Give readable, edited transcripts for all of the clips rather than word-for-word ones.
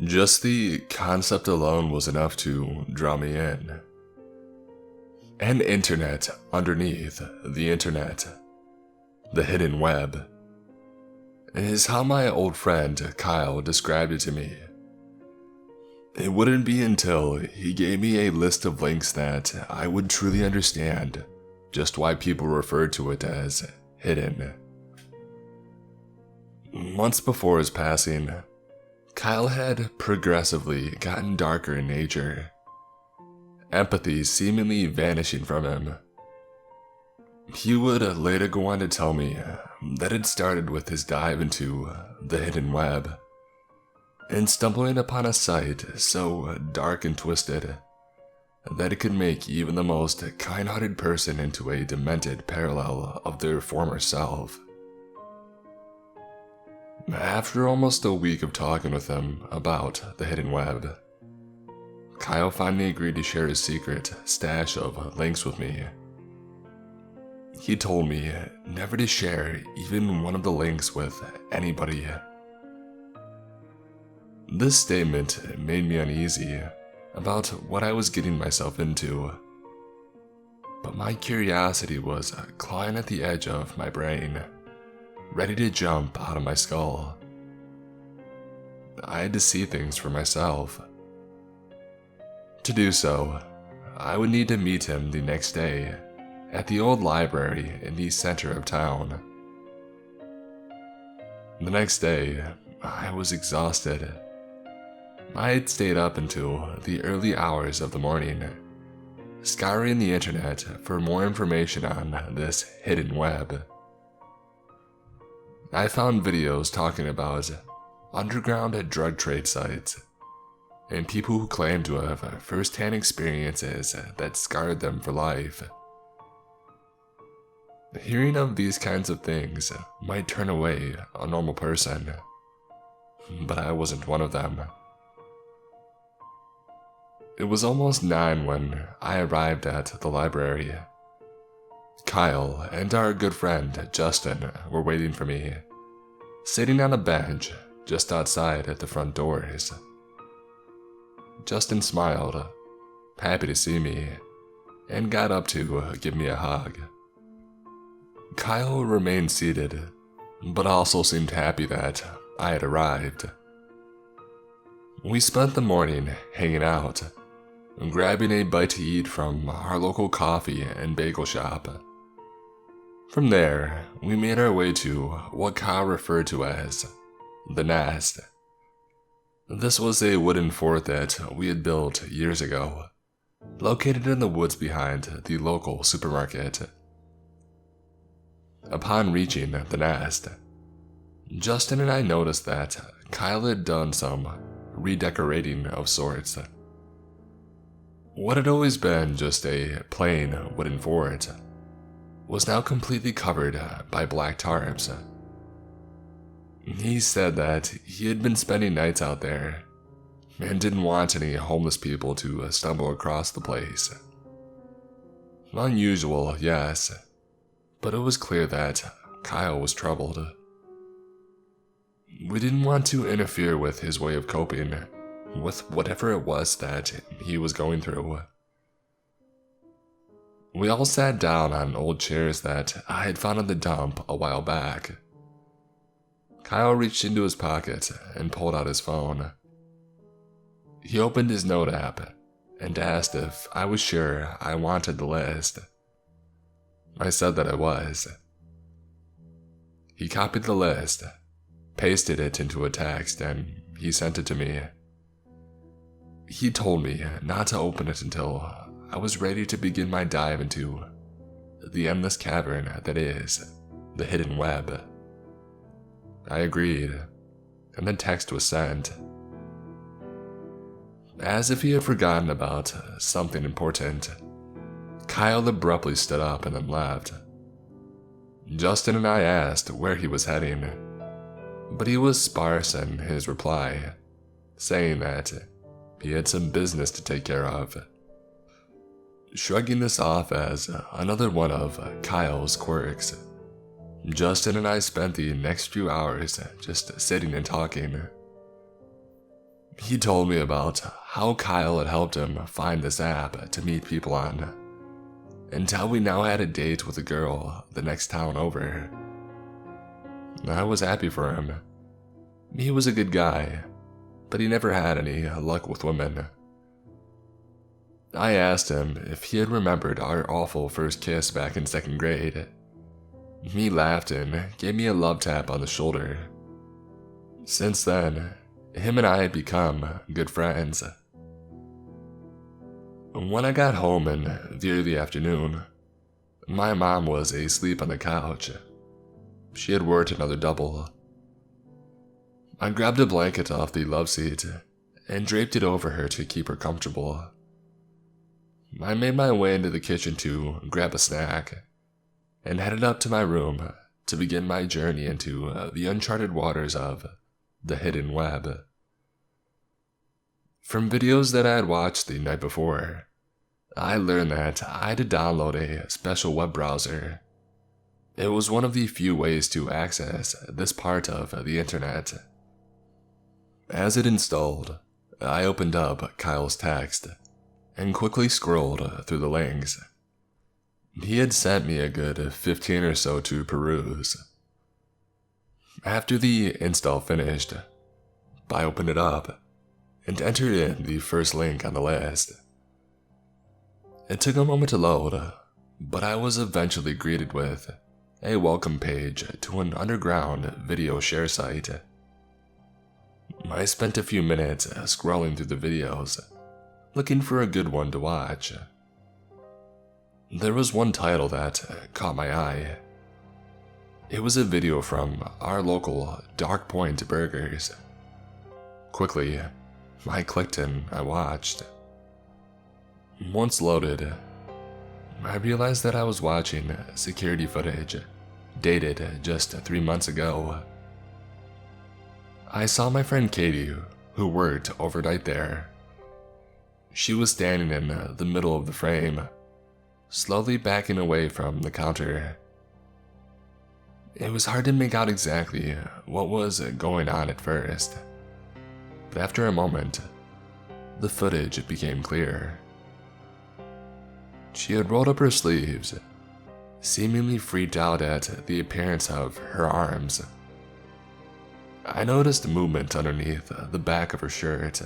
Just the concept alone was enough to draw me in. An internet underneath the internet. The hidden web is how my old friend Kyle described it to me. It wouldn't be until he gave me a list of links that I would truly understand just why people referred to it as hidden. Months before his passing, Kyle had progressively gotten darker in nature, empathy seemingly vanishing from him. He would later go on to tell me that it started with his dive into the hidden web, and stumbling upon a site so dark and twisted that it could make even the most kind-hearted person into a demented parallel of their former self. After almost a week of talking with him about the hidden web, Kyle finally agreed to share his secret stash of links with me. He told me never to share even one of the links with anybody. This statement made me uneasy about what I was getting myself into, but my curiosity was clawing at the edge of my brain, ready to jump out of my skull. I had to see things for myself. To do so, I would need to meet him the next day at the old library in the center of town. The next day, I was exhausted. I had stayed up until the early hours of the morning, scouring the internet for more information on this hidden web. I found videos talking about underground drug trade sites and people who claim to have first-hand experiences that scarred them for life. Hearing of these kinds of things might turn away a normal person, but I wasn't one of them. It was almost 9 when I arrived at the library. Kyle and our good friend Justin were waiting for me, sitting on a bench just outside at the front doors. Justin smiled, happy to see me, and got up to give me a hug. Kyle remained seated, but also seemed happy that I had arrived. We spent the morning hanging out, grabbing a bite to eat from our local coffee and bagel shop. From there, we made our way to what Kyle referred to as the nest. This was a wooden fort that we had built years ago, located in the woods behind the local supermarket. Upon reaching the nest, Justin and I noticed that Kyle had done some redecorating of sorts. What had always been just a plain wooden fort was now completely covered by black tarps. He said that he had been spending nights out there and didn't want any homeless people to stumble across the place. Unusual, yes, but it was clear that Kyle was troubled. We didn't want to interfere with his way of coping with whatever it was that he was going through. We all sat down on old chairs that I had found in the dump a while back. Kyle reached into his pocket and pulled out his phone. He opened his note app and asked if I was sure I wanted the list. I said that I was. He copied the list, pasted it into a text, and he sent it to me. He told me not to open it until I was ready to begin my dive into the endless cavern that is the hidden web. I agreed, and the text was sent. As if he had forgotten about something important, Kyle abruptly stood up and then left. Justin and I asked where he was heading, but he was sparse in his reply, saying that he had some business to take care of. Shrugging this off as another one of Kyle's quirks, Justin and I spent the next few hours just sitting and talking. He told me about how Kyle had helped him find this app to meet people on, and how he now had a date with a girl the next town over. I was happy for him. He was a good guy, but he never had any luck with women. I asked him if he had remembered our awful first kiss back in 2nd grade. He laughed and gave me a love tap on the shoulder. Since then, him and I had become good friends. When I got home in the early afternoon, my mom was asleep on the couch. She had worked another double. I grabbed a blanket off the love seat and draped it over her to keep her comfortable. I made my way into the kitchen to grab a snack and headed up to my room to begin my journey into the uncharted waters of the hidden web. From videos that I had watched the night before, I learned that I had to download a special web browser. It was one of the few ways to access this part of the internet. As it installed, I opened up Kyle's text and quickly scrolled through the links. He had sent me a good 15 or so to peruse. After the install finished, I opened it up and entered in the first link on the list. It took a moment to load, but I was eventually greeted with a welcome page to an underground video share site. I spent a few minutes scrolling through the videos, looking for a good one to watch. There was one title that caught my eye. It was a video from our local Dark Point Burgers. Quickly, I clicked and I watched. Once loaded, I realized that I was watching security footage dated just 3 months ago. I saw my friend Katie, who worked overnight there. She was standing in the middle of the frame, slowly backing away from the counter. It was hard to make out exactly what was going on at first, but after a moment, the footage became clear. She had rolled up her sleeves, seemingly freaked out at the appearance of her arms. I noticed movement underneath the back of her shirt,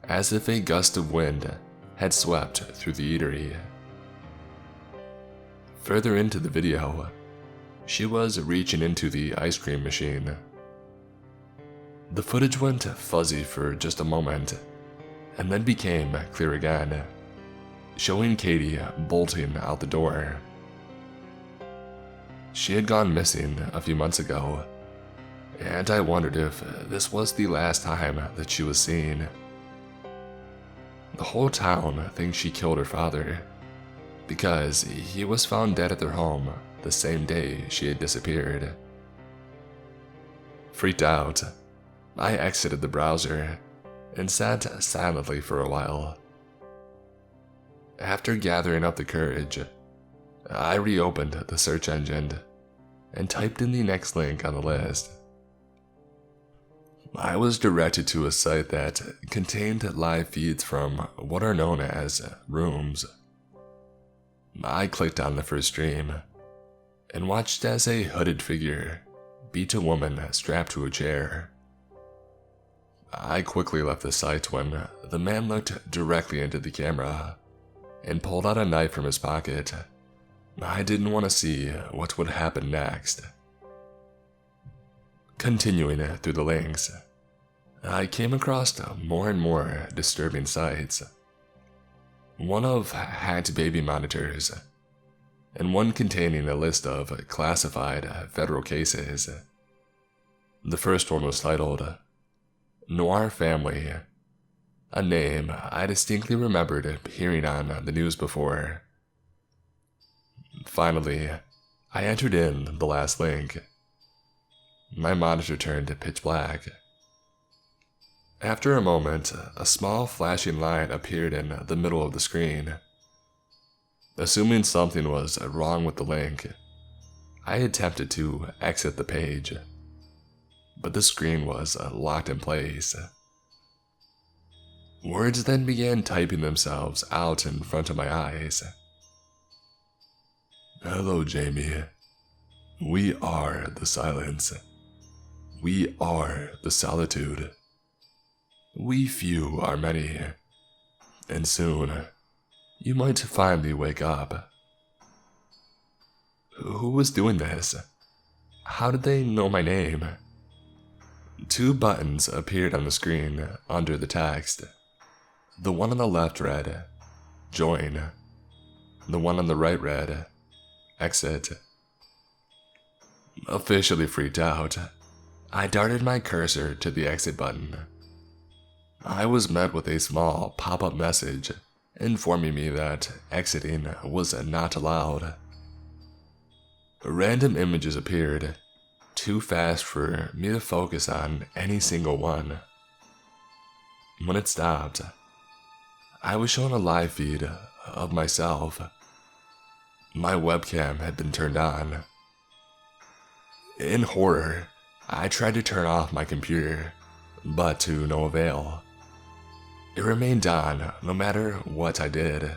as if a gust of wind had swept through the eatery. Further into the video, she was reaching into the ice cream machine. The footage went fuzzy for just a moment, and then became clear again, showing Katie bolting out the door. She had gone missing a few months ago, and I wondered if this was the last time that she was seen. The whole town thinks she killed her father, because he was found dead at their home the same day she had disappeared. Freaked out, I exited the browser and sat silently for a while. After gathering up the courage, I reopened the search engine and typed in the next link on the list. I was directed to a site that contained live feeds from what are known as rooms. I clicked on the first stream and watched as a hooded figure beat a woman strapped to a chair. I quickly left the site when the man looked directly into the camera and pulled out a knife from his pocket. I didn't want to see what would happen next. Continuing through the links, I came across more and more disturbing sites. One of hacked baby monitors, and one containing a list of classified federal cases. The first one was titled Noir Family, a name I distinctly remembered hearing on the news before. Finally, I entered in the last link. My monitor turned pitch black. After a moment, a small flashing light appeared in the middle of the screen. Assuming something was wrong with the link, I attempted to exit the page, but the screen was locked in place. Words then began typing themselves out in front of my eyes. Hello, Jamie. We are the silence. We are the solitude. We few are many. And soon, you might finally wake up. Who was doing this? How did they know my name? 2 buttons appeared on the screen under the text. The one on the left read, Join. The one on the right read, Exit. Officially freaked out, I darted my cursor to the exit button. I was met with a small pop-up message informing me that exiting was not allowed. Random images appeared, too fast for me to focus on any single one. When it stopped, I was shown a live feed of myself. My webcam had been turned on. In horror, I tried to turn off my computer, but to no avail. It remained on no matter what I did.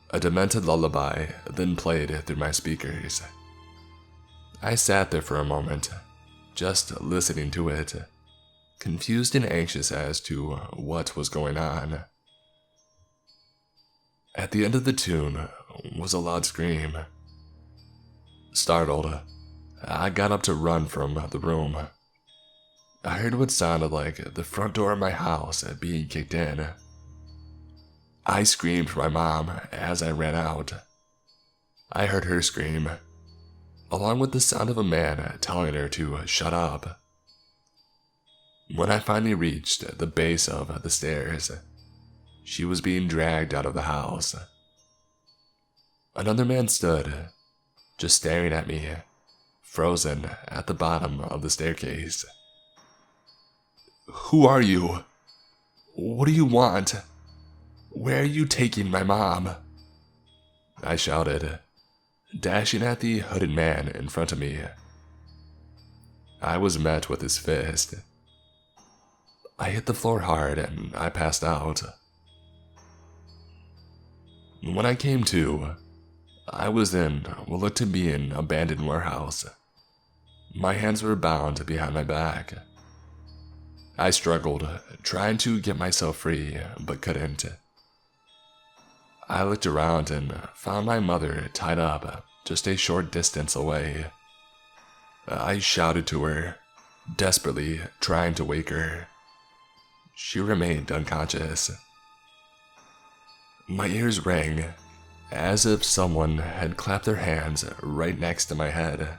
A demented lullaby then played through my speakers. I sat there for a moment, just listening to it, confused and anxious as to what was going on. At the end of the tune was a loud scream. Startled, I got up to run from the room. I heard what sounded like the front door of my house being kicked in. I screamed for my mom as I ran out. I heard her scream, along with the sound of a man telling her to shut up. When I finally reached the base of the stairs, she was being dragged out of the house. Another man stood, just staring at me, frozen at the bottom of the staircase. Who are you? What do you want? Where are you taking my mom? I shouted, dashing at the hooded man in front of me. I was met with his fist. I hit the floor hard and I passed out. When I came to, I was in what looked to be an abandoned warehouse. My hands were bound behind my back. I struggled, trying to get myself free, but couldn't. I looked around and found my mother tied up just a short distance away. I shouted to her, desperately trying to wake her. She remained unconscious. My ears rang, as if someone had clapped their hands right next to my head.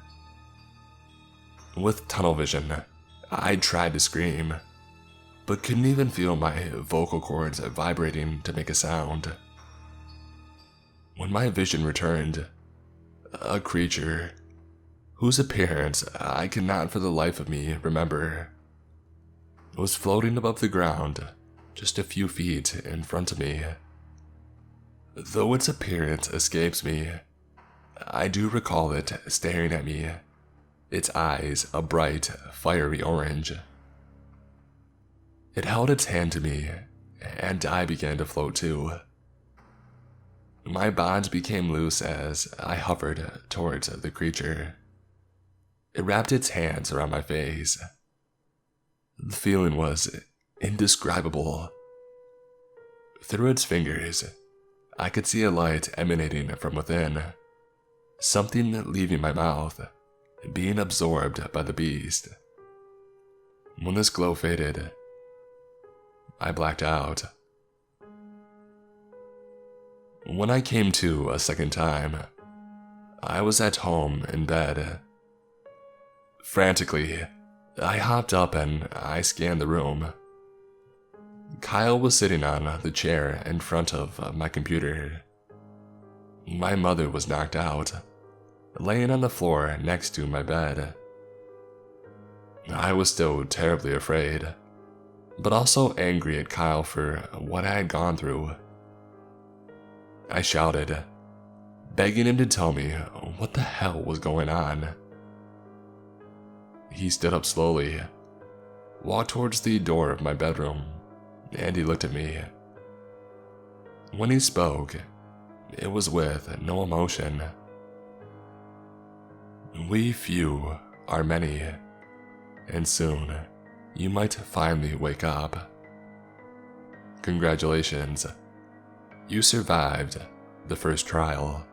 With tunnel vision, I tried to scream, but couldn't even feel my vocal cords vibrating to make a sound. When my vision returned, a creature, whose appearance I cannot for the life of me remember, was floating above the ground just a few feet in front of me. Though its appearance escapes me, I do recall it staring at me, its eyes a bright, fiery orange. It held its hand to me, and I began to float too. My bonds became loose as I hovered towards the creature. It wrapped its hands around my face. The feeling was indescribable. Through its fingers, I could see a light emanating from within, something leaving my mouth, being absorbed by the beast. When this glow faded, I blacked out. When I came to a second time, I was at home in bed. Frantically, I hopped up and I scanned the room. Kyle was sitting on the chair in front of my computer. My mother was knocked out, laying on the floor next to my bed. I was still terribly afraid, but also angry at Kyle for what I had gone through. I shouted, begging him to tell me what the hell was going on. He stood up slowly, walked towards the door of my bedroom, and he looked at me. When he spoke, it was with no emotion. We few are many, and soon you might finally wake up. Congratulations, you survived the first trial.